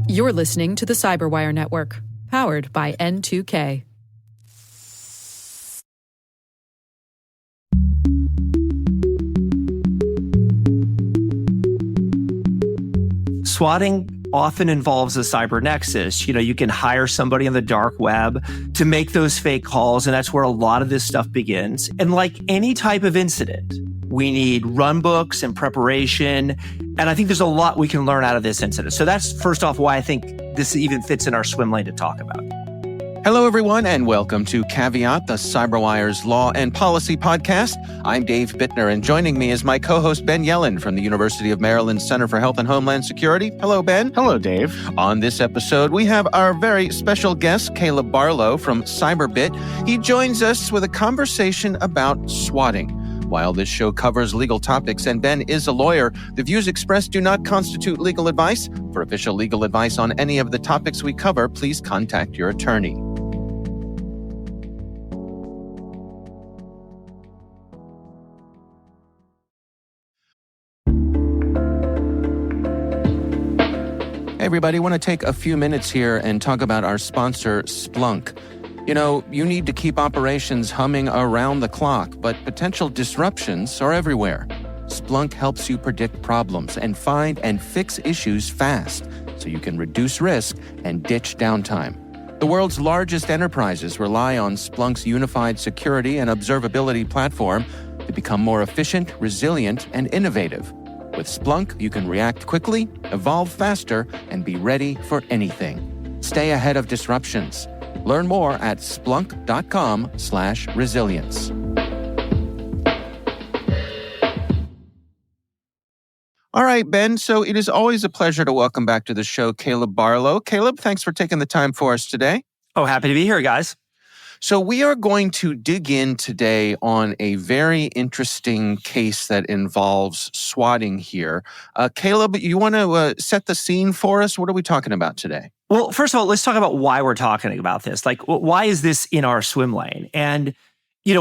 You're listening to the Cyberwire Network, powered by N2K. Swatting often involves a cyber nexus. You can hire somebody on the dark web to make those fake calls, and that's where a lot of this stuff begins. And like any type of incident, we need run books and preparation. And I think there's a lot we can learn out of this incident. So that's first off why I think this even fits in our swim lane to talk about. Hello, everyone, and welcome to Caveat, the Cyberwire's Law and Policy podcast. I'm Dave Bittner, and joining me is my co-host Ben Yelin from the University of Maryland Center for Health and Homeland Security. Hello, Ben. Hello, Dave. On this episode, we have our very special guest, Caleb Barlow from Cyberbit. He joins us with a conversation about swatting. While this show covers legal topics and Ben is a lawyer, the views expressed do not constitute legal advice. For official legal advice on any of the topics we cover, please contact your attorney. Hey everybody, I want to take a few minutes here and talk about our sponsor, Splunk. You need to keep operations humming around the clock, but potential disruptions are everywhere. Splunk helps you predict problems and find and fix issues fast, so you can reduce risk and ditch downtime. The world's largest enterprises rely on Splunk's unified security and observability platform to become more efficient, resilient, and innovative. With Splunk, you can react quickly, evolve faster, and be ready for anything. Stay ahead of disruptions. Learn more at splunk.com/resilience. All right, Ben, so it is always a pleasure to welcome back to the show Caleb Barlow. Caleb, thanks for taking the time for us today. Oh, happy to be here, guys. So we are going to dig in today on a very interesting case that involves swatting here. Caleb, you want to set the scene for us? What are we talking about today? Well, first of all, let's talk about why we're talking about this. Like, why is this in our swim lane? And,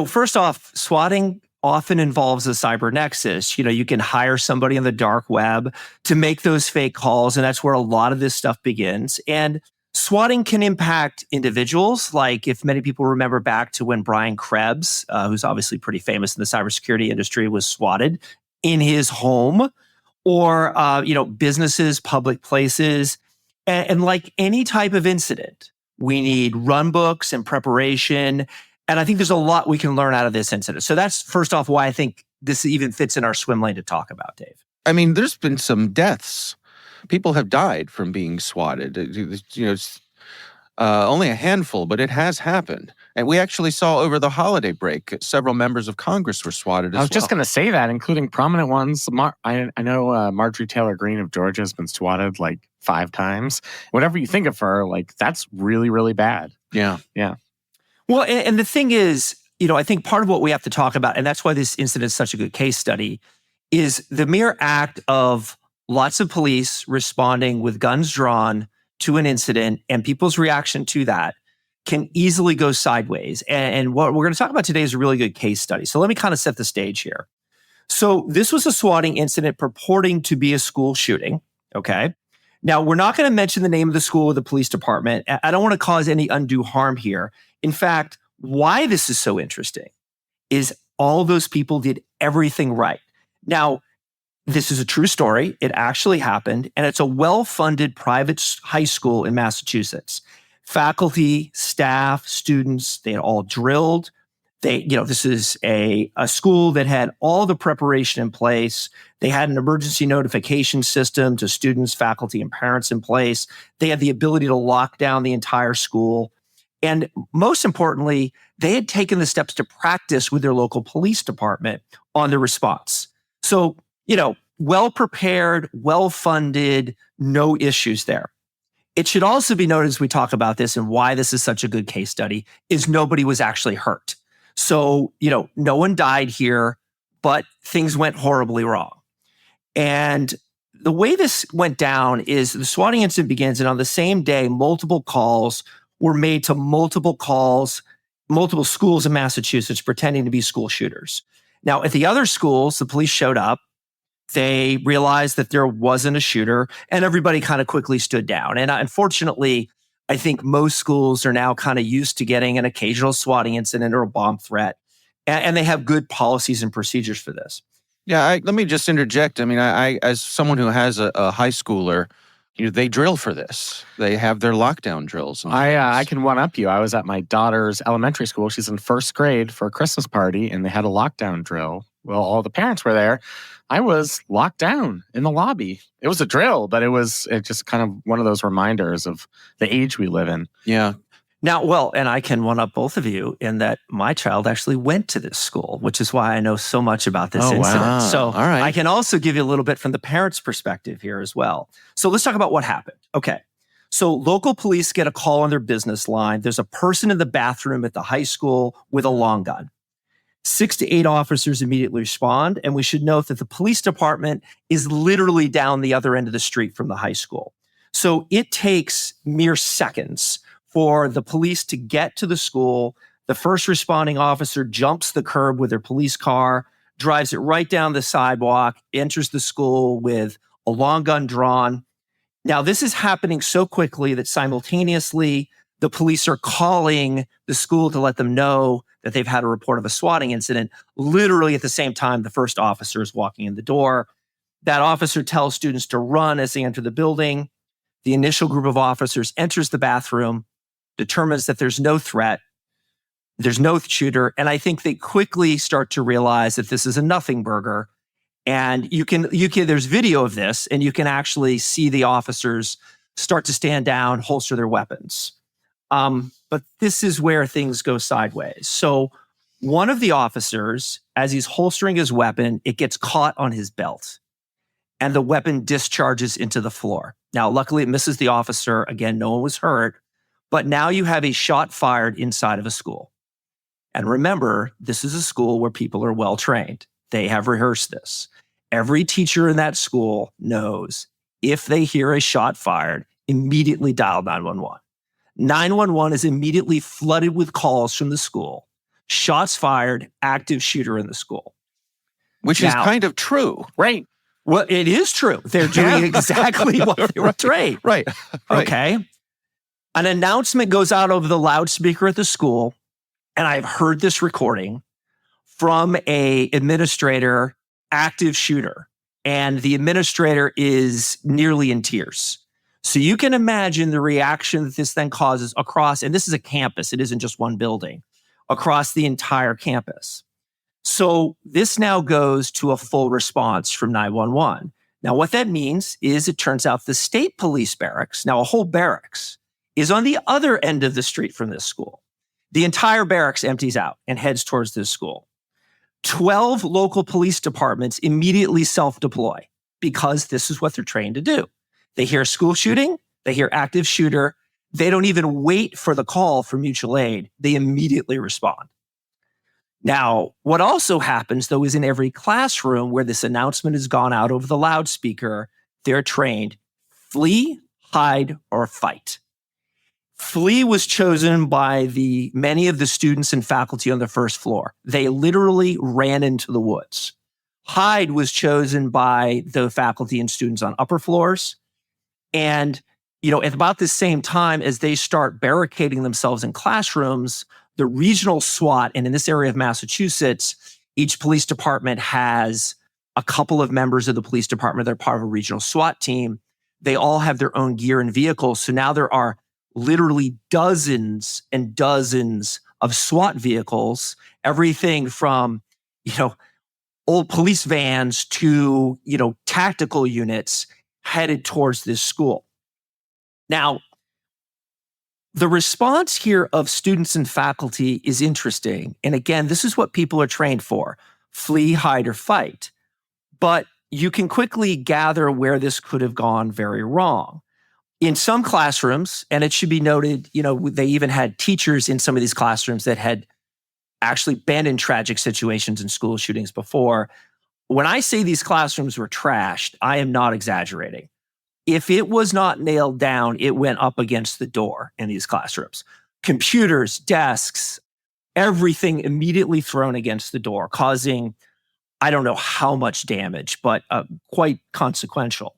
first off, swatting often involves a cyber nexus. You can hire somebody on the dark web to make those fake calls, and that's where a lot of this stuff begins. And swatting can impact individuals, like if many people remember back to when Brian Krebs, who's obviously pretty famous in the cybersecurity industry, was swatted in his home, or, businesses, public places. And like any type of incident, we need run books and preparation. And I think there's a lot we can learn out of this incident. So that's first off why I think this even fits in our swim lane to talk about, Dave. I mean, there's been some deaths. People have died from being swatted. It's only a handful, but it has happened. And we actually saw over the holiday break, several members of Congress were swatted as well. I was just going to say that, including prominent ones. I know Marjorie Taylor Greene of Georgia has been swatted like 5 times. Whatever you think of her, that's really, really bad. Yeah. Yeah. Well, and the thing is, I think part of what we have to talk about, and that's why this incident is such a good case study, is the mere act of lots of police responding with guns drawn to an incident and people's reaction to that can easily go sideways. And what we're going to talk about today is a really good case study. So let me kind of set the stage here. So this was a swatting incident purporting to be a school shooting, okay? Now, we're not going to mention the name of the school or the police department. I don't want to cause any undue harm here. In fact, why this is so interesting is all those people did everything right. Now, this is a true story. It actually happened, and it's a well-funded private high school in Massachusetts. Faculty, staff, students, they had all drilled. This is a school that had all the preparation in place. They had an emergency notification system to students, faculty, and parents in place. They had the ability to lock down the entire school. And most importantly, they had taken the steps to practice with their local police department on the response. So, well-prepared, well-funded, no issues there. It should also be noted as we talk about this and why this is such a good case study is nobody was actually hurt. So, no one died here, but things went horribly wrong. And the way this went down is the swatting incident begins, and on the same day, multiple calls were made to multiple schools in Massachusetts pretending to be school shooters. Now, at the other schools, the police showed up. They realized that there wasn't a shooter, and everybody kind of quickly stood down. And unfortunately, I think most schools are now kind of used to getting an occasional swatting incident or a bomb threat, and they have good policies and procedures for this. Yeah, let me just interject. I mean, I as someone who has a high schooler, they drill for this. They have their lockdown drills. I can one up you. I was at my daughter's elementary school. She's in first grade for a Christmas party, and they had a lockdown drill. Well, all the parents were there. I was locked down in the lobby. It was a drill, but it just kind of one of those reminders of the age we live in. Yeah. Now, well, and I can one up both of you in that my child actually went to this school, which is why I know so much about this incident. Wow. So All right. I can also give you a little bit from the parents' perspective here as well. So let's talk about what happened. Okay. So local police get a call on their business line. There's a person in the bathroom at the high school with a long gun. 6 to 8 officers immediately respond. And we should note that the police department is literally down the other end of the street from the high school. So it takes mere seconds for the police to get to the school. The first responding officer jumps the curb with their police car, drives it right down the sidewalk, enters the school with a long gun drawn. Now, this is happening so quickly that simultaneously the police are calling the school to let them know that they've had a report of a swatting incident. Literally at the same time, the first officer is walking in the door. That officer tells students to run as they enter the building. The initial group of officers enters the bathroom, determines that there's no threat, there's no shooter, and I think they quickly start to realize that this is a nothing burger. And you can there's video of this, and you can actually see the officers start to stand down, holster their weapons. But this is where things go sideways. So one of the officers, as he's holstering his weapon, it gets caught on his belt, and the weapon discharges into the floor. Now, luckily, it misses the officer. Again, no one was hurt. But now you have a shot fired inside of a school. And remember, this is a school where people are well trained. They have rehearsed this. Every teacher in that school knows if they hear a shot fired, immediately dial 911. 911 is immediately flooded with calls from the school. Shots fired, active shooter in the school. Which is kind of true. Right. Well, it is true. They're doing exactly what they were trained. Right. Okay. An announcement goes out over the loudspeaker at the school, and I've heard this recording from a administrator, active shooter, and the administrator is nearly in tears. So you can imagine the reaction that this then causes across, and this is a campus, it isn't just one building, across the entire campus. So this now goes to a full response from 911. Now, what that means is it turns out the state police barracks, now a whole barracks, is on the other end of the street from this school. The entire barracks empties out and heads towards this school. 12 local police departments immediately self-deploy because this is what they're trained to do. They hear school shooting, they hear active shooter. They don't even wait for the call for mutual aid. They immediately respond. Now, what also happens, though, is in every classroom where this announcement has gone out over the loudspeaker, they're trained flee, hide, or fight. Flee was chosen by many of the students and faculty on the first floor. They literally ran into the woods. Hide was chosen by the faculty and students on upper floors. And, at about the same time as they start barricading themselves in classrooms, the regional SWAT, and in this area of Massachusetts, each police department has a couple of members of the police department that are part of a regional SWAT team. They all have their own gear and vehicles. So now there are literally dozens and dozens of SWAT vehicles, everything from, old police vans to, tactical units headed towards this school. Now, the response here of students and faculty is interesting. And again, this is what people are trained for: flee, hide, or fight. But you can quickly gather where this could have gone very wrong. In some classrooms, and it should be noted, they even had teachers in some of these classrooms that had actually been in tragic situations and school shootings before. When I say these classrooms were trashed, I am not exaggerating. If it was not nailed down, it went up against the door in these classrooms. Computers, desks, everything immediately thrown against the door, causing I don't know how much damage, but quite consequential.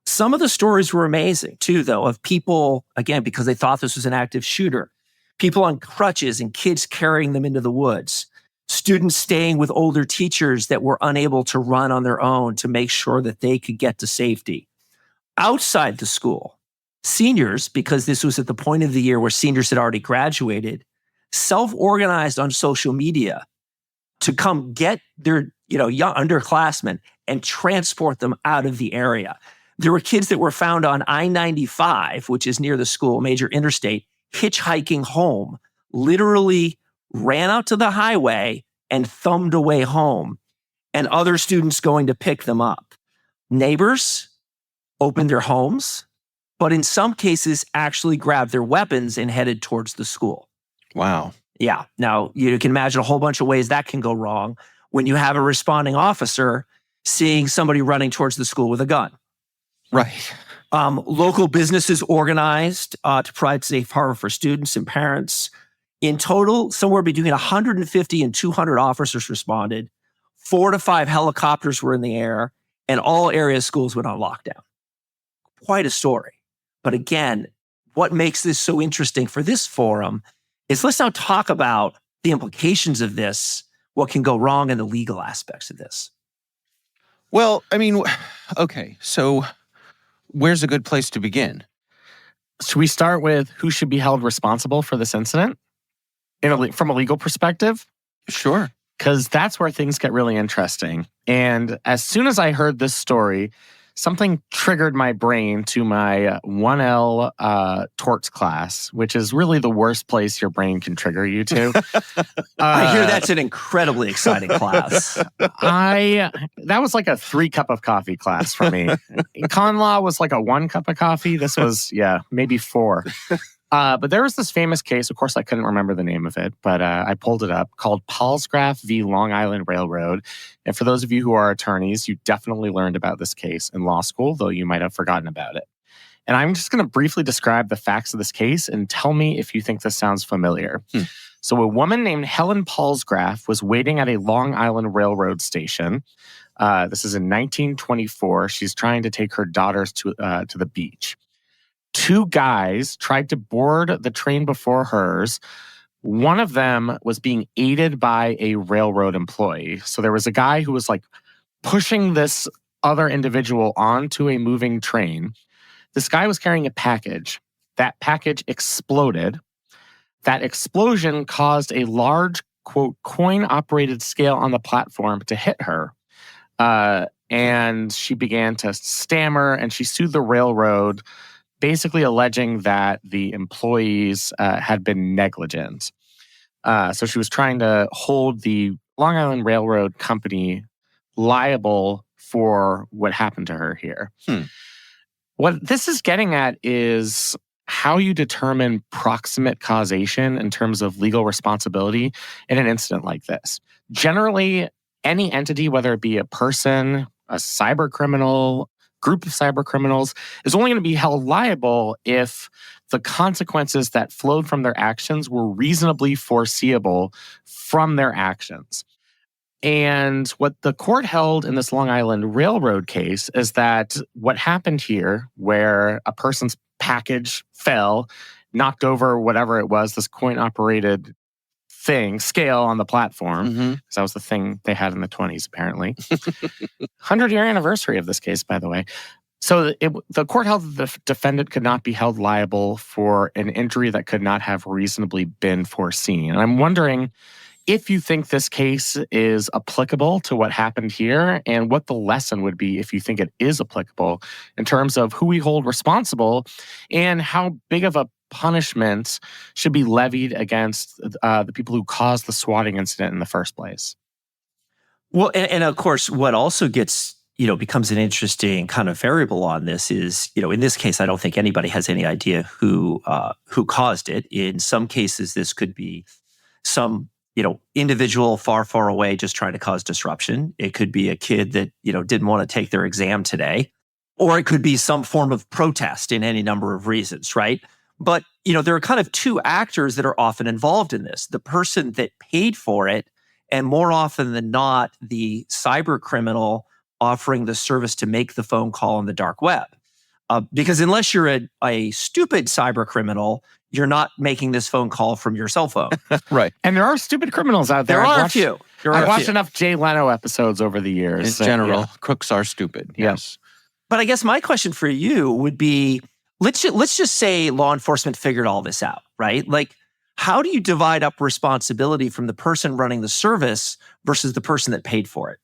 Some of the stories were amazing too, though, of people, again, because they thought this was an active shooter, people on crutches and kids carrying them into the woods, students staying with older teachers that were unable to run on their own to make sure that they could get to safety. Outside the school, seniors, because this was at the point of the year where seniors had already graduated, self-organized on social media to come get their young underclassmen and transport them out of the area. There were kids that were found on I-95, which is near the school, major interstate, hitchhiking home, literally ran out to the highway and thumbed away home, and other students going to pick them up. Neighbors opened their homes, but in some cases actually grabbed their weapons and headed towards the school. Wow. Yeah. Now, you can imagine a whole bunch of ways that can go wrong when you have a responding officer seeing somebody running towards the school with a gun. Right. Local businesses organized to provide safe harbor for students and parents. In total, somewhere between 150 and 200 officers responded. 4 to 5 helicopters were in the air, and all area schools went on lockdown. Quite a story. But again, what makes this so interesting for this forum is let's now talk about the implications of this, what can go wrong, and the legal aspects of this. Well, I mean, okay, so where's a good place to begin? Should we start with who should be held responsible for this incident from a legal perspective? Sure. Because that's where things get really interesting. And as soon as I heard this story, something triggered my brain to my 1L torts class, which is really the worst place your brain can trigger you to. I hear that's an incredibly exciting class. That was like a 3 cup of coffee class for me. Con law was like a 1 cup of coffee. This was, maybe 4. But there was this famous case, of course I couldn't remember the name of it, but I pulled it up, called Palsgraf v. Long Island Railroad. And for those of you who are attorneys, you definitely learned about this case in law school, though you might have forgotten about it. And I'm just going to briefly describe the facts of this case and tell me if you think this sounds familiar. So a woman named Helen Palsgraf was waiting at a Long Island Railroad station. This is in 1924. She's trying to take her daughters to the beach. 2 guys tried to board the train before hers. One of them was being aided by a railroad employee. So there was a guy who was like pushing this other individual onto a moving train. This guy was carrying a package. That package exploded. That explosion caused a large, quote, coin-operated scale on the platform to hit her. And she began to stammer, and she sued the railroad, basically alleging that the employees had been negligent. So she was trying to hold the Long Island Railroad Company liable for what happened to her here. What this is getting at is how you determine proximate causation in terms of legal responsibility in an incident like this. Generally, any entity, whether it be a person, a cyber criminal, group of cyber criminals, is only going to be held liable if the consequences that flowed from their actions were reasonably foreseeable from their actions. And what the court held in this Long Island Railroad case is that what happened here, where a person's package fell, knocked over whatever it was, this coin-operated scale on the platform, because that was the thing they had in the 20s, apparently. 100-year anniversary of this case, by the way. So the court held that the defendant could not be held liable for an injury that could not have reasonably been foreseen. And I'm wondering if you think this case is applicable to what happened here, and what the lesson would be if you think it is applicable in terms of who we hold responsible and how big of a punishment should be levied against the people who caused the swatting incident in the first place. Well, and of course, what also gets, becomes an interesting kind of variable on this is, in this case, I don't think anybody has any idea who caused it. In some cases, this could be some, individual far, far away just trying to cause disruption. It could be a kid that, didn't want to take their exam today, or it could be some form of protest in any number of reasons, right? But, there are kind of 2 actors that are often involved in this. The person that paid for it and more often than not, the cyber criminal offering the service to make the phone call on the dark web. Because unless you're a stupid cyber criminal, you're not making this phone call from your cell phone. Right. And there are stupid criminals out there. There are a few. I've watched enough Jay Leno episodes over the years. In general, crooks are stupid. Yes. But I guess my question for you would be, let's just say law enforcement figured all this out, right? Like, how do you divide up responsibility from the person running the service versus the person that paid for it?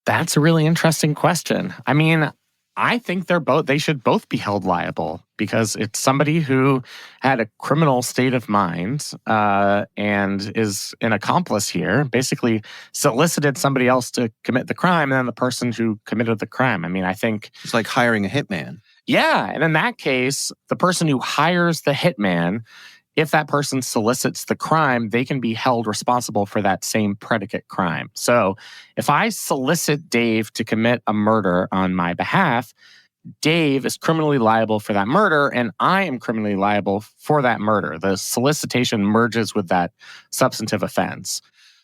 That's a really interesting question. I mean, I think they should both be held liable because it's somebody who had a criminal state of mind and is an accomplice here, basically solicited somebody else to commit the crime, and then the person who committed the crime. I mean, I think it's like hiring a hitman. Yeah. And in that case, the person who hires the hitman, if that person solicits the crime, they can be held responsible for that same predicate crime. So if I solicit Dave to commit a murder on my behalf, Dave is criminally liable for that murder, and I am criminally liable for that murder. The solicitation merges with that substantive offense.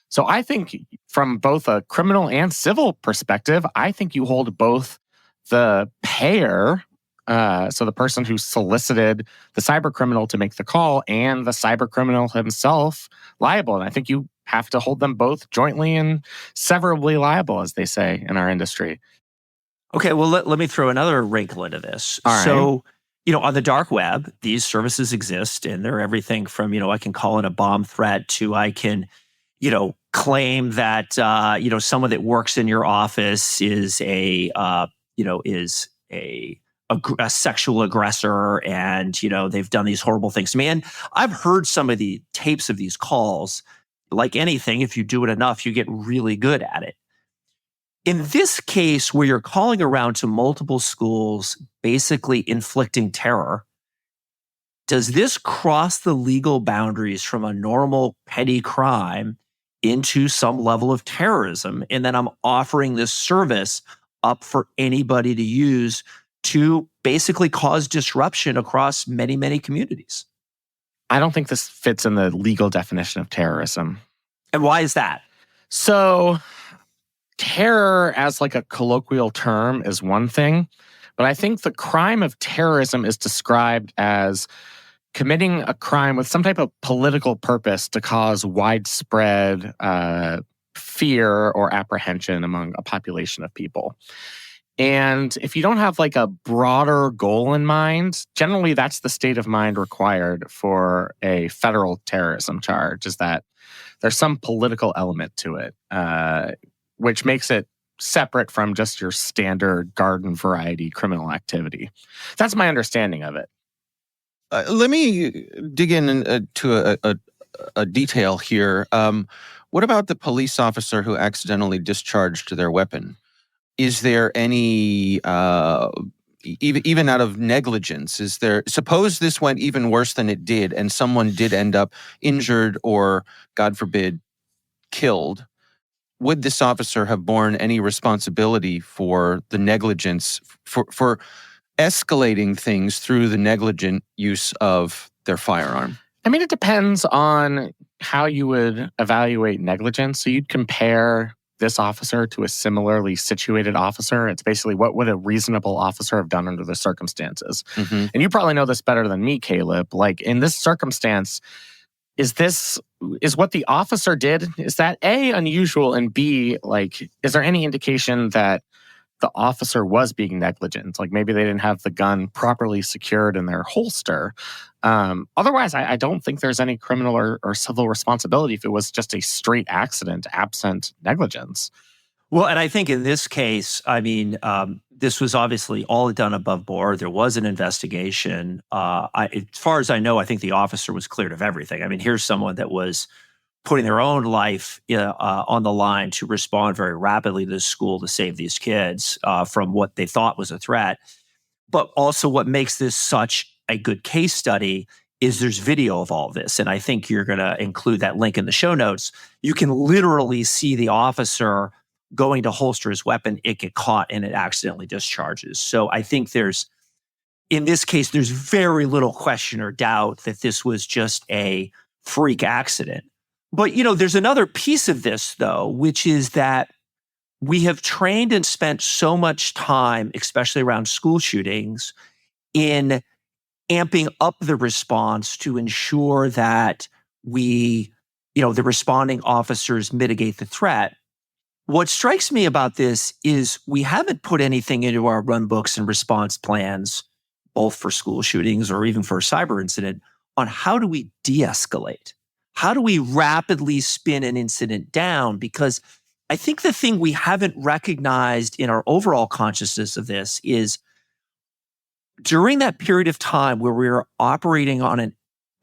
So I think from both a criminal and civil perspective, I think you hold both the payer, so the person who solicited the cyber criminal to make the call, and the cyber criminal himself liable. And I think you have to hold them both jointly and severably liable, as they say in our industry. Okay, well, let me throw another wrinkle into this. All right. So, on the dark web, these services exist, and they're everything from, I can call in a bomb threat to I can, claim that, someone that works in your office is a sexual aggressor, and they've done these horrible things to me. And I've heard some of the tapes of these calls. Like anything, if you do it enough, you get really good at it. In this case, where you're calling around to multiple schools, basically inflicting terror, does this cross the legal boundaries from a normal petty crime into some level of terrorism? And then I'm offering this service up for anybody to use to basically cause disruption across many, many communities. I don't think this fits in the legal definition of terrorism. And why is that? So terror as like a colloquial term is one thing, but I think the crime of terrorism is described as committing a crime with some type of political purpose to cause widespread fear or apprehension among a population of people. And if you don't have like a broader goal in mind, generally that's the state of mind required for a federal terrorism charge, is that there's some political element to it, which makes it separate from just your standard garden variety criminal activity. That's my understanding of it. Let me dig into a detail here. What about the police officer who accidentally discharged their weapon? Is there any, even out of negligence, suppose this went even worse than it did and someone did end up injured or, God forbid, killed, would this officer have borne any responsibility for the negligence, for escalating things through the negligent use of their firearm? I mean, it depends on how you would evaluate negligence. So you'd compare this officer to a similarly situated officer. It's basically, what would a reasonable officer have done under the circumstances? Mm-hmm. And you probably know this better than me, Caleb. Like, in this circumstance, is what the officer did, is that A, unusual, and B, like, is there any indication that the officer was being negligent? Like, maybe they didn't have the gun properly secured in their holster. Otherwise, I don't think there's any criminal or civil responsibility if it was just a straight accident absent negligence. Well, and I think in this case, I mean, this was obviously all done above board. There was an investigation. As far as I know, I think the officer was cleared of everything. I mean, here's someone that was putting their own life on the line to respond very rapidly to the school to save these kids from what they thought was a threat. But also what makes this such a good case study is there's video of all this. And I think you're going to include that link in the show notes. You can literally see the officer going to holster his weapon, it get caught, and it accidentally discharges. So I think in this case, there's very little question or doubt that this was just a freak accident. But, there's another piece of this, though, which is that we have trained and spent so much time, especially around school shootings, in amping up the response to ensure that the responding officers mitigate the threat. What strikes me about this is we haven't put anything into our run books and response plans, both for school shootings or even for a cyber incident, on how do we de-escalate? How do we rapidly spin an incident down? Because I think the thing we haven't recognized in our overall consciousness of this is during that period of time where we're operating on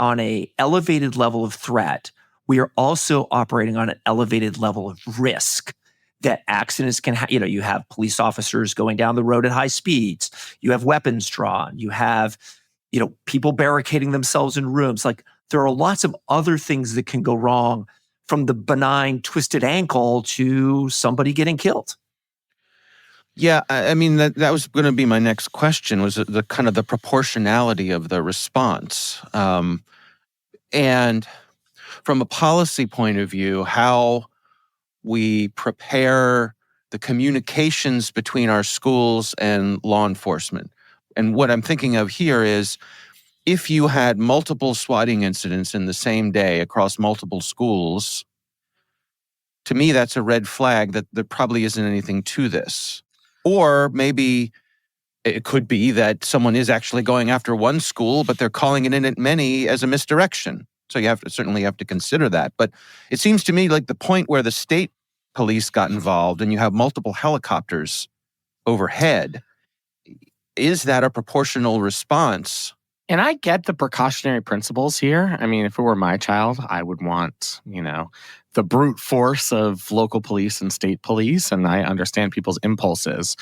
a elevated level of threat, we are also operating on an elevated level of risk that accidents can you have police officers going down the road at high speeds. You have weapons drawn. You have, people barricading themselves in rooms. Like, there are lots of other things that can go wrong, from the benign twisted ankle to somebody getting killed. Yeah, I mean, that was going to be my next question, was the kind of the proportionality of the response. And from a policy point of view, how we prepare the communications between our schools and law enforcement. And what I'm thinking of here is, if you had multiple swatting incidents in the same day across multiple schools, to me, that's a red flag that there probably isn't anything to this. Or maybe it could be that someone is actually going after one school, but they're calling it in at many as a misdirection. So you certainly have to consider that. But it seems to me like the point where the state police got involved and you have multiple helicopters overhead, is that a proportional response? And I get the precautionary principles here. I mean, if it were my child, I would want, the brute force of local police and state police, and I understand people's impulses.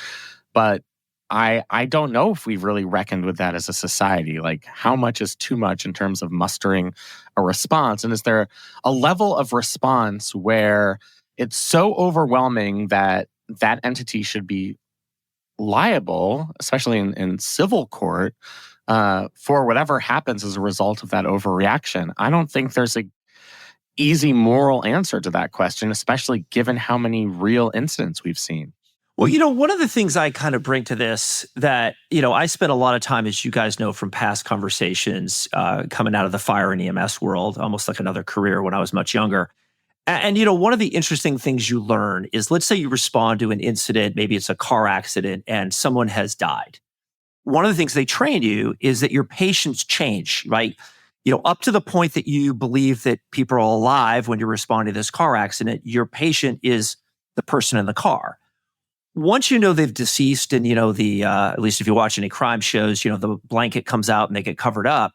But I don't know if we've really reckoned with that as a society. Like, how much is too much in terms of mustering a response? And is there a level of response where it's so overwhelming that that entity should be liable, especially in civil court, for whatever happens as a result of that overreaction? I don't think there's a easy moral answer to that question, especially given how many real incidents we've seen. Well, one of the things I kind of bring to this that, I spent a lot of time, as you guys know from past conversations, coming out of the fire and EMS world, almost like another career when I was much younger. And, one of the interesting things you learn is, let's say you respond to an incident, maybe it's a car accident and someone has died. One of the things they train you is that your patience change, right? Up to the point that you believe that people are alive when you're responding to this car accident, your patient is the person in the car. Once you know they've deceased and, at least if you watch any crime shows, the blanket comes out and they get covered up,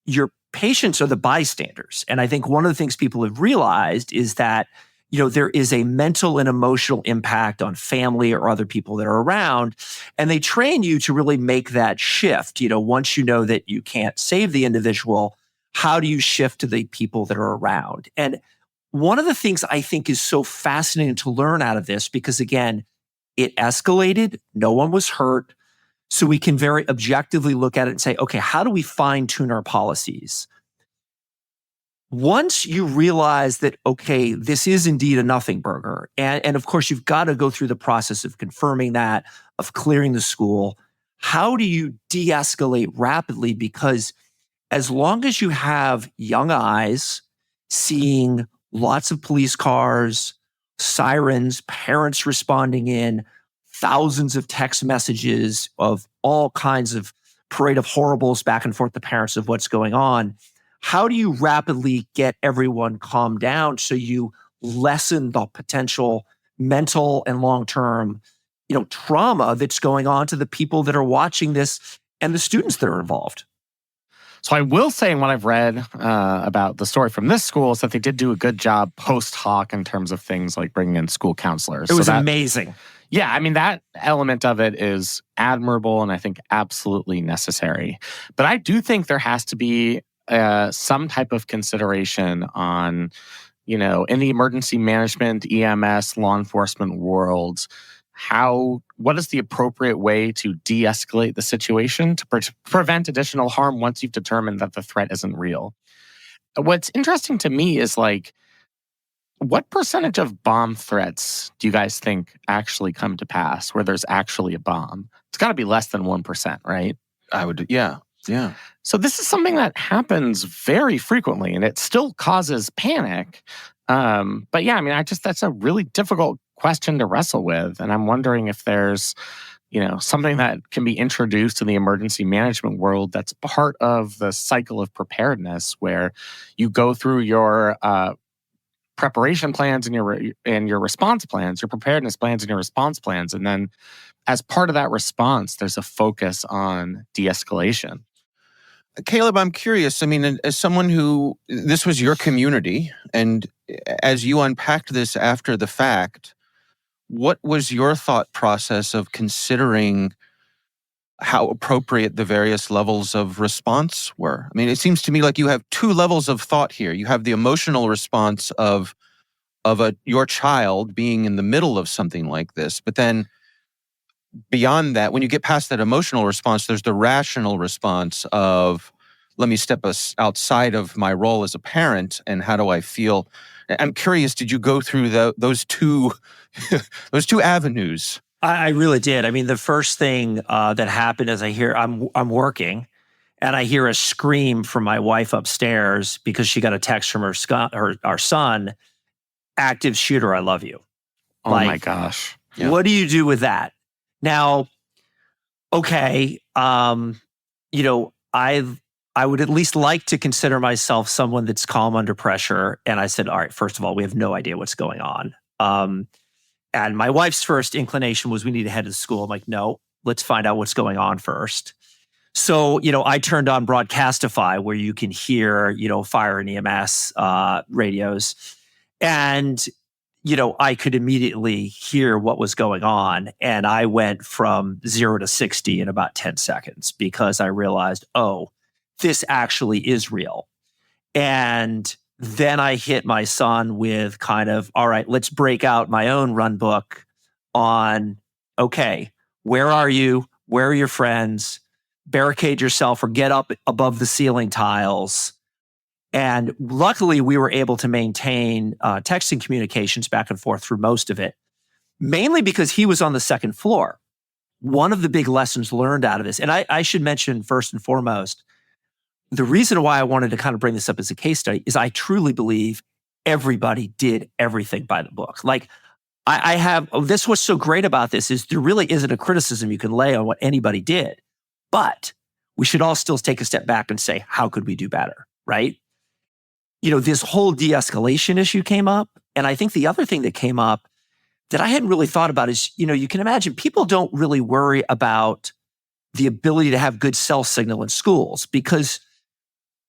your patients are the bystanders. And I think one of the things people have realized is that, there is a mental and emotional impact on family or other people that are around. And they train you to really make that shift. Once you know that you can't save the individual, how do you shift to the people that are around? And one of the things I think is so fascinating to learn out of this, because again, it escalated, no one was hurt. So we can very objectively look at it and say, okay, how do we fine tune our policies? Once you realize that, okay, this is indeed a nothing burger, and of course, you've got to go through the process of confirming that, of clearing the school, how do you de-escalate rapidly? Because as long as you have young eyes seeing lots of police cars, sirens, parents responding in, thousands of text messages of all kinds of parade of horribles back and forth to parents of what's going on, how do you rapidly get everyone calmed down so you lessen the potential mental and long-term, trauma that's going on to the people that are watching this and the students that are involved? So I will say, in what I've read about the story from this school, is that they did do a good job post hoc in terms of things like bringing in school counselors. It was amazing. Yeah, I mean, that element of it is admirable and I think absolutely necessary. But I do think there has to be some type of consideration on, in the emergency management, EMS, law enforcement worlds, what is the appropriate way to de-escalate the situation to prevent additional harm once you've determined that the threat isn't real? What's interesting to me is, like, What percentage of bomb threats do you guys think actually come to pass where there's actually a bomb? It's got to be less than 1%, right? Yeah. So this is something that happens very frequently, and it still causes panic. But yeah, I mean, that's a really difficult question to wrestle with. And I'm wondering if there's, something that can be introduced in the emergency management world that's part of the cycle of preparedness, where you go through your preparation plans and your response plans, your preparedness plans and your response plans. And then as part of that response, there's a focus on de-escalation. Caleb, I'm curious. I mean, as someone who, this was your community, and as you unpacked this after the fact, what was your thought process of considering how appropriate the various levels of response were? I mean, it seems to me like you have two levels of thought here. You have the emotional response of your child being in the middle of something like this, but then beyond that, when you get past that emotional response, there's the rational response of, let me step outside of my role as a parent, and how do I feel? I'm curious, did you go through those two those two avenues? I really did. I mean, the first thing that happened is I'm working, and I hear a scream from my wife upstairs because she got a text from our son, active shooter, I love you. Oh my gosh. Yeah. What do you do with that? Now, okay, I would at least like to consider myself someone that's calm under pressure. And I said, all right, first of all, we have no idea what's going on. And my wife's first inclination was, we need to head to school. I'm like, no, let's find out what's going on first. So, I turned on Broadcastify, where you can hear, fire and EMS radios. And I could immediately hear what was going on. And I went from 0 to 60 in about 10 seconds because I realized, oh, this actually is real. And then I hit my son with kind of, all right, let's break out my own run book on, okay, where are you? Where are your friends? Barricade yourself or get up above the ceiling tiles. And luckily, we were able to maintain texting communications back and forth through most of it, mainly because he was on the second floor. One of the big lessons learned out of this, and I should mention first and foremost, the reason why I wanted to kind of bring this up as a case study is I truly believe everybody did everything by the book. Like this what's so great about this is there really isn't a criticism you can lay on what anybody did, but we should all still take a step back and say, how could we do better, right? This whole de-escalation issue came up. And I think the other thing that came up that I hadn't really thought about is, you can imagine people don't really worry about the ability to have good cell signal in schools, because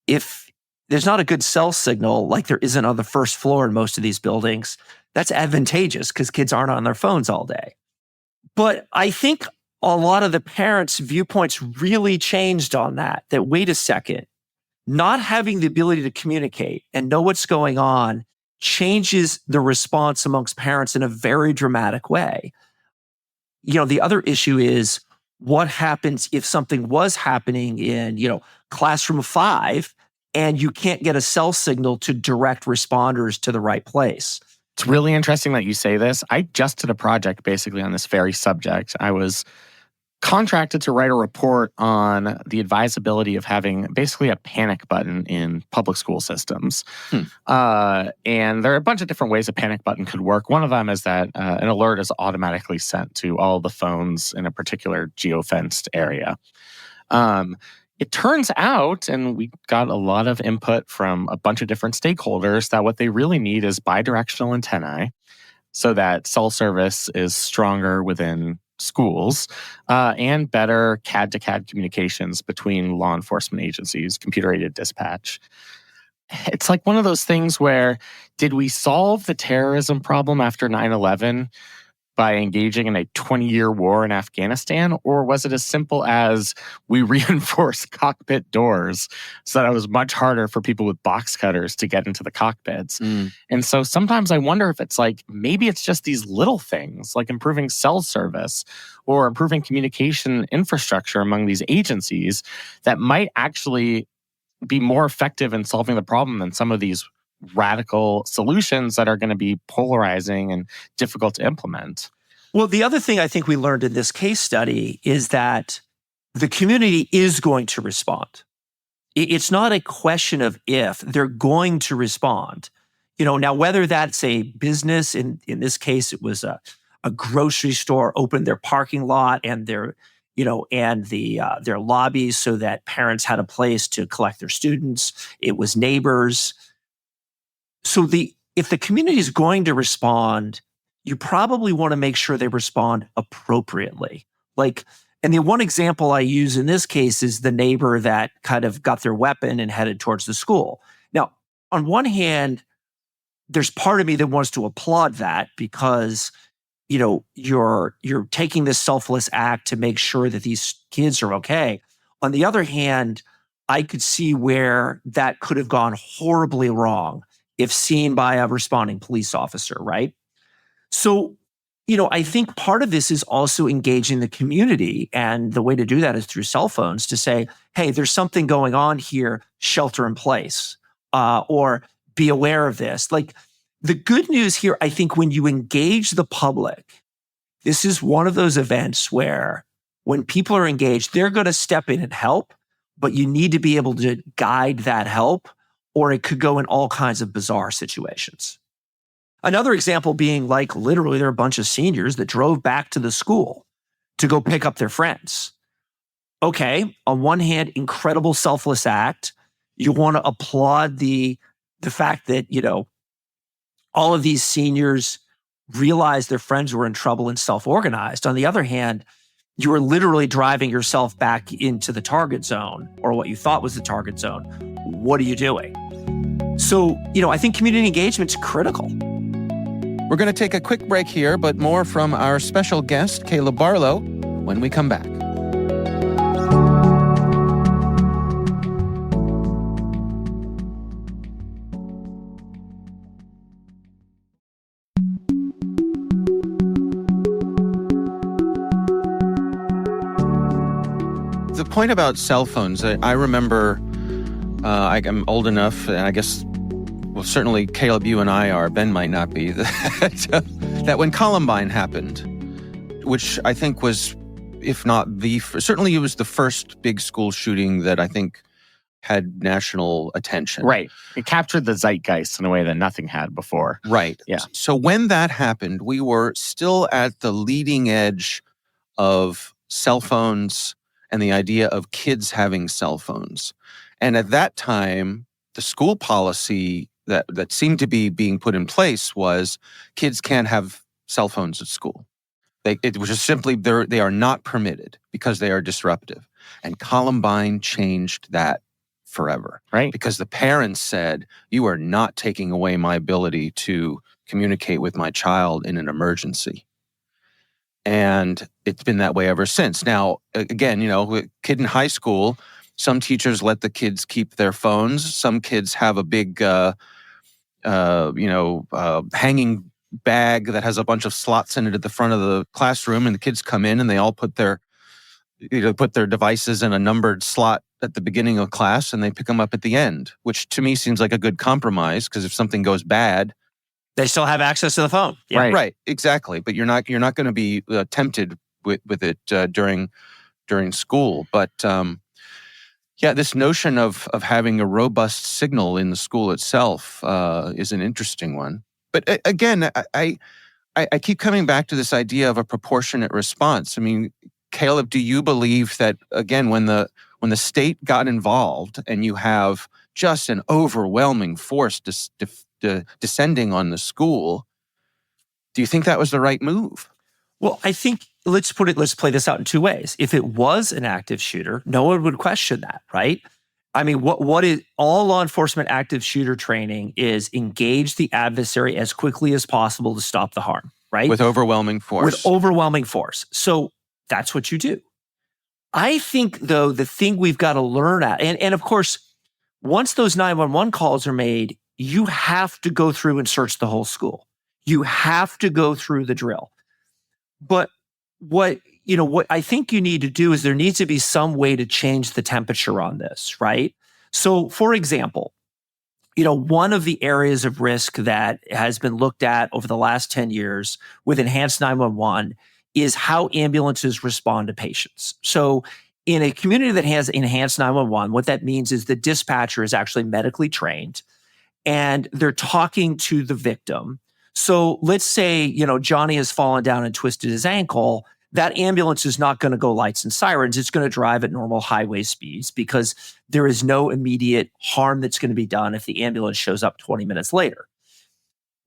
if there's not a good cell signal, like there isn't on the first floor in most of these buildings, that's advantageous because kids aren't on their phones all day. But I think a lot of the parents' viewpoints really changed on that wait a second, not having the ability to communicate and know what's going on changes the response amongst parents in a very dramatic way. The other issue is what happens if something was happening in, classroom 5 and you can't get a cell signal to direct responders to the right place. It's really interesting that you say this. I just did a project basically on this very subject. I was contracted to write a report on the advisability of having basically a panic button in public school systems. And there are a bunch of different ways a panic button could work. One of them is that an alert is automatically sent to all the phones in a particular geofenced area. It turns out, and we got a lot of input from a bunch of different stakeholders, that what they really need is bidirectional antennae so that cell service is stronger within schools, and better CAD-to-CAD communications between law enforcement agencies, computer-aided dispatch. It's like one of those things where, did we solve the terrorism problem after 9/11 by engaging in a 20-year war in Afghanistan? Or was it as simple as we reinforced cockpit doors so that it was much harder for people with box cutters to get into the cockpits? And so sometimes I wonder if it's like, maybe it's just these little things like improving cell service or improving communication infrastructure among these agencies that might actually be more effective in solving the problem than some of these radical solutions that are going to be polarizing and difficult to implement. Well, the other thing I think we learned in this case study is that the community is going to respond. It's not a question of if, they're going to respond. Now whether that's a business, in this case, it was a grocery store opened their parking lot and their lobbies so that parents had a place to collect their students. It was neighbors. So if the community is going to respond, you probably want to make sure they respond appropriately. And the one example I use in this case is the neighbor that kind of got their weapon and headed towards the school. Now, on one hand, there's part of me that wants to applaud that because, you're taking this selfless act to make sure that these kids are okay. On the other hand, I could see where that could have gone horribly wrong if seen by a responding police officer, right? So, I think part of this is also engaging the community. And the way to do that is through cell phones to say, hey, there's something going on here, shelter in place, or be aware of this. The good news here, I think when you engage the public, this is one of those events where when people are engaged, they're going to step in and help, but you need to be able to guide that help, or it could go in all kinds of bizarre situations. Another example being literally there are a bunch of seniors that drove back to the school to go pick up their friends. Okay, on one hand, incredible selfless act. You want to applaud the fact that, all of these seniors realized their friends were in trouble and self-organized. On the other hand, you were literally driving yourself back into the target zone, or what you thought was the target zone. What are you doing? So, I think community engagement's critical. We're going to take a quick break here, but more from our special guest, Caleb Barlow, when we come back. The point about cell phones, I remember, I'm old enough, and I guess, well, certainly Caleb, you and I are, Ben might not be, that when Columbine happened, which I think was, if not certainly it was the first big school shooting that I think had national attention. Right. It captured the zeitgeist in a way that nothing had before. Right. Yeah. So when that happened, we were still at the leading edge of cell phones and the idea of kids having cell phones. And at that time, the school policy that seemed to be being put in place was kids can't have cell phones at school. It was just simply, they are not permitted because they are disruptive. And Columbine changed that forever. Right. Because the parents said, you are not taking away my ability to communicate with my child in an emergency. And it's been that way ever since. Now, again, a kid in high school, some teachers let the kids keep their phones. Some kids have a big, hanging bag that has a bunch of slots in it at the front of the classroom, and the kids come in and they all put their devices in a numbered slot at the beginning of class, and they pick them up at the end, which to me seems like a good compromise, because if something goes bad, they still have access to the phone. Yeah. Right, exactly. But you're not going to be tempted with it during school. But this notion of having a robust signal in the school itself is an interesting one. But again, I keep coming back to this idea of a proportionate response. I mean, Caleb, do you believe that, again, when the state got involved and you have just an overwhelming force descending on the school, do you think that was the right move? Well, I think let's play this out in two ways. If it was an active shooter, no one would question that, right? I mean, what is all law enforcement active shooter training is engage the adversary as quickly as possible to stop the harm, right? With overwhelming force. So that's what you do. I think, though, the thing we've got to learn at, and of course, once those 911 calls are made, you have to go through and search the whole school. You have to go through the drill. But what I think you need to do is there needs to be some way to change the temperature on this, right? So, for example, one of the areas of risk that has been looked at over the last 10 years with enhanced 911 is how ambulances respond to patients. So in a community that has enhanced 911, what that means is the dispatcher is actually medically trained and they're talking to the victim. So let's say, Johnny has fallen down and twisted his ankle. That ambulance is not going to go lights and sirens. It's going to drive at normal highway speeds because there is no immediate harm that's going to be done if the ambulance shows up 20 minutes later,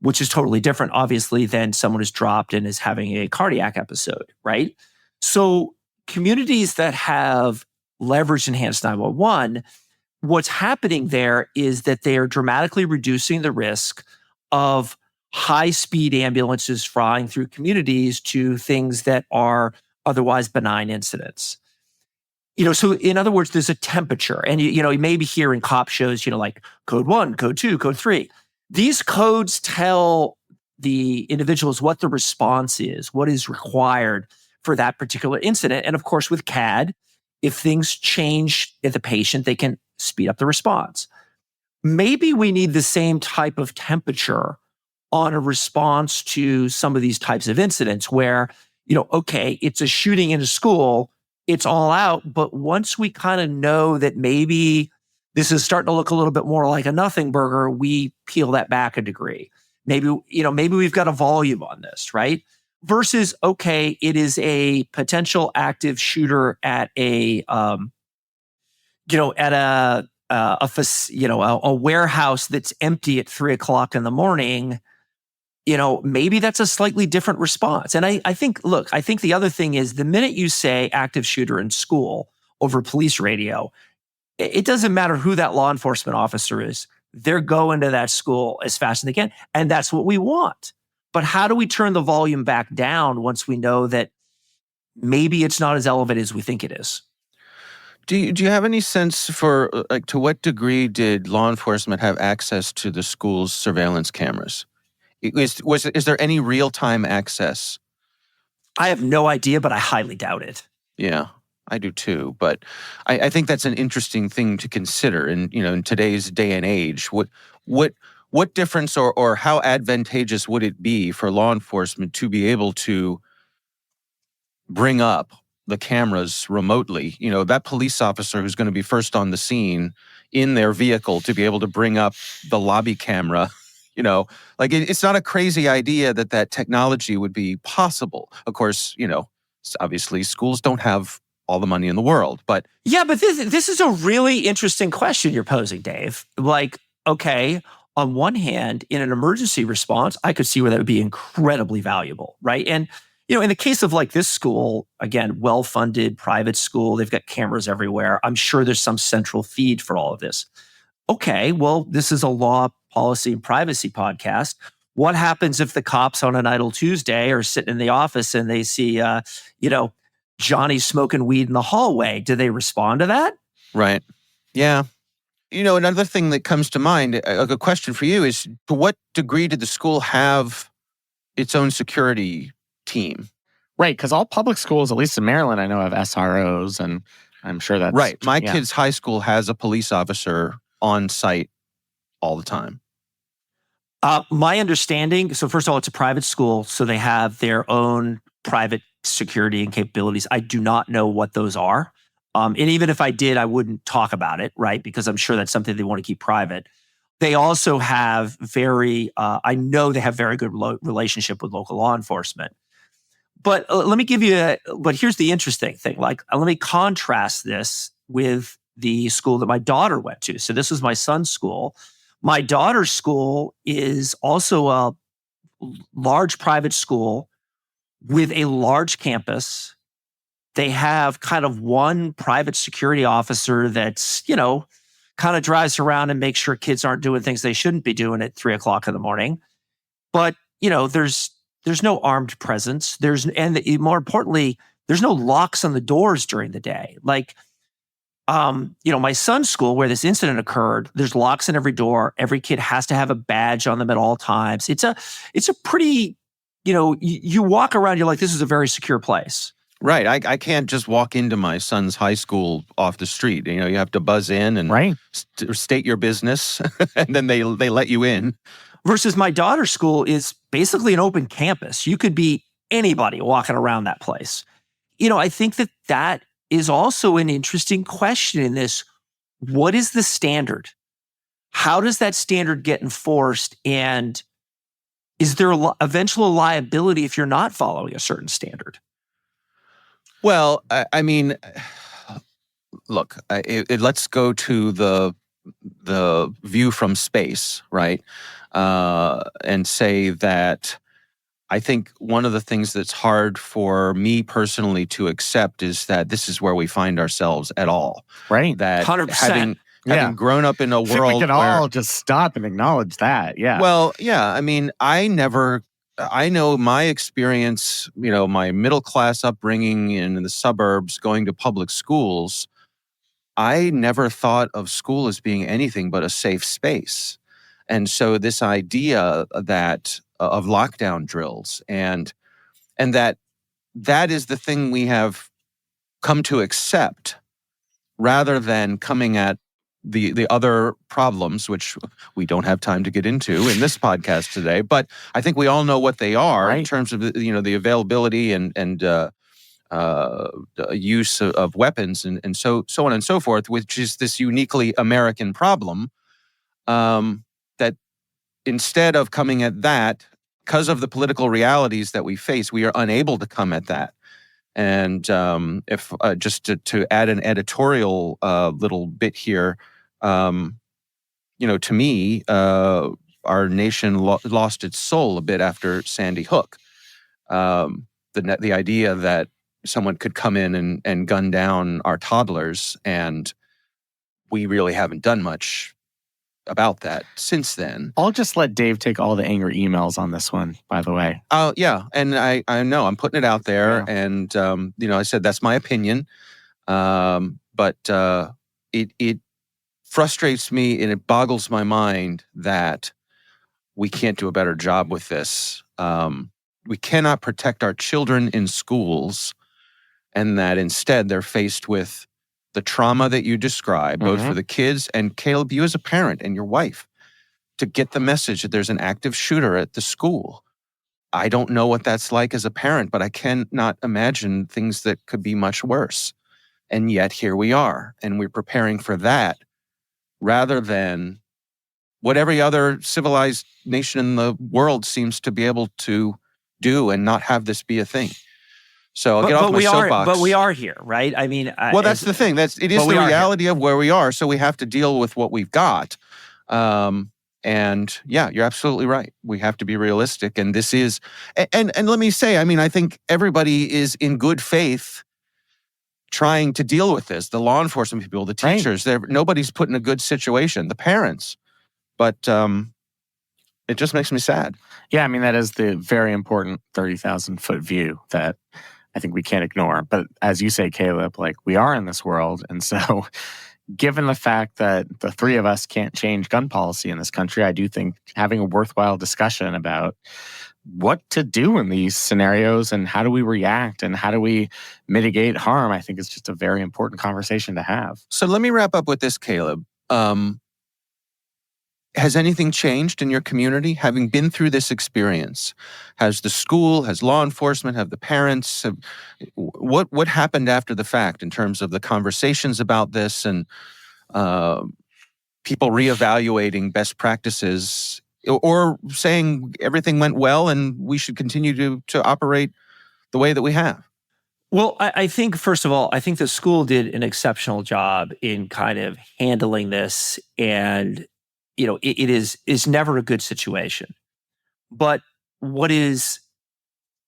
which is totally different, obviously, than someone who's dropped and is having a cardiac episode, right? So communities that have leveraged enhanced 911, what's happening there is that they are dramatically reducing the risk of high-speed ambulances flying through communities to things that are otherwise benign incidents. So in other words, there's a temperature. And, you maybe hear in cop shows, like code 1, code 2, code 3. These codes tell the individuals what the response is, what is required for that particular incident. And of course, with CAD, if things change at the patient, they can speed up the response. Maybe we need the same type of temperature on a response to some of these types of incidents where, okay, it's a shooting in a school, it's all out. But once we kind of know that maybe this is starting to look a little bit more like a nothing burger, we peel that back a degree. Maybe we've got a volume on this, right? Versus, okay, it is a potential active shooter at a warehouse that's empty at 3:00 in the morning. Maybe that's a slightly different response. And I think the other thing is the minute you say active shooter in school over police radio, it doesn't matter who that law enforcement officer is. They're going to that school as fast as they can. And that's what we want. But how do we turn the volume back down once we know that maybe it's not as elevated as we think it is? Do you have any sense for, to what degree did law enforcement have access to the school's surveillance cameras? Is there any real-time access? I have no idea, but I highly doubt it. Yeah, I do too. But I think that's an interesting thing to consider in today's day and age. What difference or how advantageous would it be for law enforcement to be able to bring up the cameras remotely? That police officer who's going to be first on the scene in their vehicle to be able to bring up the lobby camera. It's not a crazy idea that technology would be possible. Of course, obviously schools don't have all the money in the world, but yeah, but this is a really interesting question you're posing, Dave. Okay, on one hand, in an emergency response, I could see where that would be incredibly valuable, right? And in the case of this school, again, well-funded private school, they've got cameras everywhere. I'm sure there's some central feed for all of this. Okay, well, this is a law, policy, and privacy podcast. What happens if the cops on an idle Tuesday are sitting in the office and they see, Johnny smoking weed in the hallway? Do they respond to that? Right. Yeah. Another thing that comes to mind, a question for you is, to what degree did the school have its own security team? Right, because all public schools, at least in Maryland, I know have SROs, and I'm sure that's... Right. My kid's high school has a police officer on site all the time. My understanding, so first of all, it's a private school, so they have their own private security and capabilities. I do not know what those are. And even if I did, I wouldn't talk about it, right? Because I'm sure that's something they want to keep private. They also have I know they have very good relationship with local law enforcement. But let me give you but here's the interesting thing. Let me contrast this with the school that my daughter went to. So this was my son's school. My daughter's school is also a large private school with a large campus. They have kind of one private security officer that's, kind of drives around and makes sure kids aren't doing things they shouldn't be doing at 3:00 in the morning. But, there's no armed presence. More importantly, there's no locks on the doors during the day. My son's school where this incident occurred, there's locks in every door. Every kid has to have a badge on them at all times. It's a pretty, you walk around, you're like, this is a very secure place. Right. I can't just walk into my son's high school off the street. You know, you have to buzz in and Right. state your business, and then they let you in. Versus my daughter's school is basically an open campus. You could be anybody walking around that place. You know, I think that is also an interesting question in this. What is the standard? How does that standard get enforced? And is there eventual liability if you're not following a certain standard? Well, I mean, look, let's go to the view from space, right? And say that I think one of the things that's hard for me personally to accept is that this is where we find ourselves at all. Right. That 100%. having grown up in a I think world we can where, all just stop and acknowledge that. Yeah. well, yeah, I mean, I know my experience, you know, my middle class upbringing in the suburbs, going to public schools, I never thought of school as being anything but a safe space. And so this idea that of lockdown drills and that is the thing we have come to accept rather than coming at the other problems, which we don't have time to get into in this podcast today. But I think we all know what they are in terms of the availability and use of weapons and so on and so forth, which is this uniquely American problem. That instead of coming at that, because of the political realities that we face, we are unable to come at that. And if just to add an editorial little bit here, to me, our nation lost its soul a bit after Sandy Hook. The idea that someone could come in and gun down our toddlers, and we really haven't done much about that since then. I'll just let Dave take all the angry emails on this one, by the way. Oh, yeah. And I know I'm putting it out there. Yeah. And, I said, that's my opinion. But it frustrates me and it boggles my mind that we can't do a better job with this. We cannot protect our children in schools, and that instead they're faced with the trauma that you described, both for the kids and Caleb, you as a parent and your wife, to get the message that there's an active shooter at the school. I don't know what that's like as a parent, but I cannot imagine things that could be much worse. And yet here we are, and we're preparing for that rather than what every other civilized nation in the world seems to be able to do and not have this be a thing. So I'll get off my soapbox. But we are here, right? I mean, well, that's the thing. It is the reality of where we are. So we have to deal with what we've got. And yeah, you're absolutely right. We have to be realistic. And this is, and let me say, I mean, I think everybody is in good faith trying to deal with this. The law enforcement people, the teachers, nobody's put in a good situation. The parents, but it just makes me sad. Yeah, I mean, that is the very important 30,000-foot view that I think we can't ignore. But as you say, Caleb, like, we are in this world. And so given the fact that the three of us can't change gun policy in this country, I do think having a worthwhile discussion about what to do in these scenarios and how do we react and how do we mitigate harm, I think is just a very important conversation to have. So let me wrap up with this, Caleb. Has anything changed in your community? Having been through this experience, has the school, has law enforcement, have the parents, what happened after the fact in terms of the conversations about this and people reevaluating best practices or saying everything went well and we should continue to operate the way that we have? Well, I think, first of all, I think the school did an exceptional job in kind of handling this, and it is never a good situation. But what is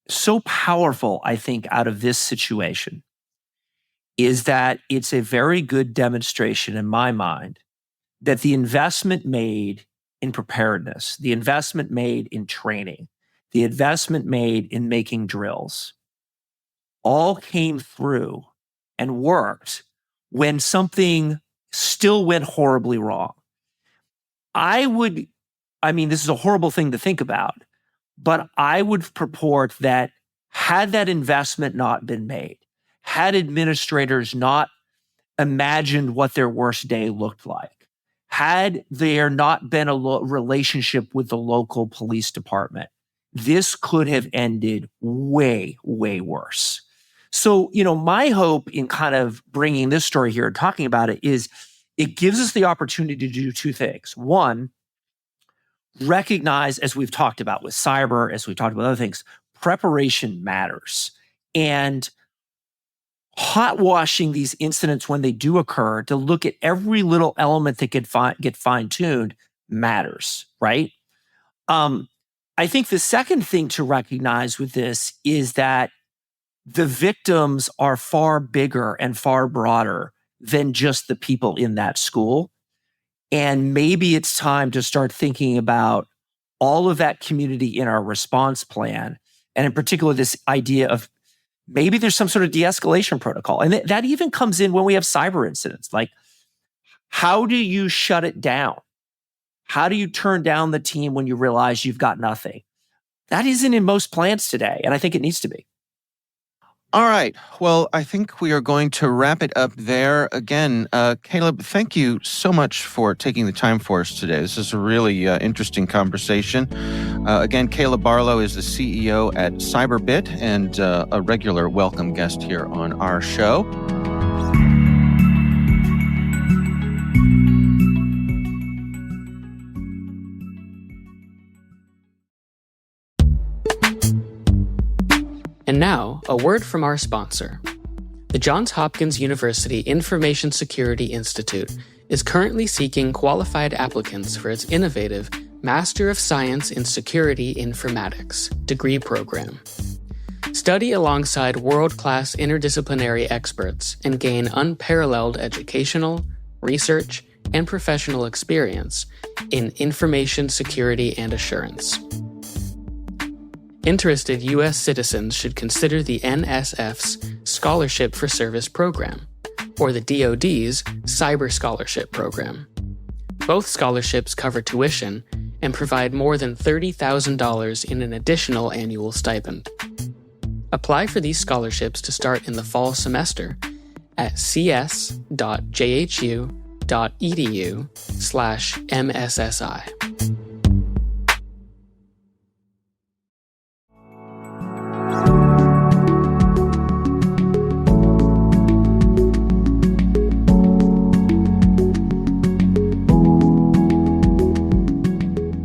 so powerful, I think, out of this situation is that it's a very good demonstration in my mind that the investment made in preparedness, the investment made in training, the investment made in making drills all came through and worked when something still went horribly wrong. This is a horrible thing to think about, but I would purport that had that investment not been made, had administrators not imagined what their worst day looked like, had there not been a relationship with the local police department, this could have ended way, way worse. So, my hope in kind of bringing this story here and talking about it is it gives us the opportunity to do two things. One, recognize, as we've talked about with cyber, as we've talked about other things, preparation matters. And hot washing these incidents when they do occur to look at every little element that could get fine-tuned matters, right? I think the second thing to recognize with this is that the victims are far bigger and far broader than just the people in that school. And maybe it's time to start thinking about all of that community in our response plan. And in particular, this idea of maybe there's some sort of de-escalation protocol. And that even comes in when we have cyber incidents. Like, how do you shut it down? How do you turn down the team when you realize you've got nothing? That isn't in most plans today, and I think it needs to be. All right. Well, I think we are going to wrap it up there. Again, Caleb, thank you so much for taking the time for us today. This is a really interesting conversation. Again, Caleb Barlow is the CEO at Cyberbit and a regular welcome guest here on our show. And now, a word from our sponsor. The Johns Hopkins University Information Security Institute is currently seeking qualified applicants for its innovative Master of Science in Security Informatics degree program. Study alongside world-class interdisciplinary experts and gain unparalleled educational, research, and professional experience in information security and assurance. Interested U.S. citizens should consider the NSF's Scholarship for Service program, or the DoD's Cyber Scholarship program. Both scholarships cover tuition and provide more than $30,000 in an additional annual stipend. Apply for these scholarships to start in the fall semester at cs.jhu.edu/MSSI.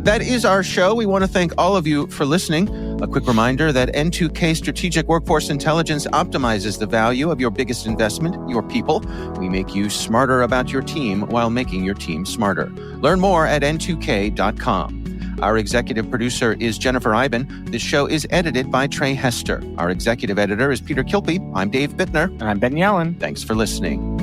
That is our show. We want to thank all of you for listening. A quick reminder that N2K Strategic Workforce Intelligence optimizes the value of your biggest investment, your people. We make you smarter about your team while making your team smarter. Learn more at n2k.com. Our executive producer is Jennifer Iben. This show is edited by Trey Hester. Our executive editor is Peter Kilpie. I'm Dave Bittner. And I'm Ben Yelin. Thanks for listening.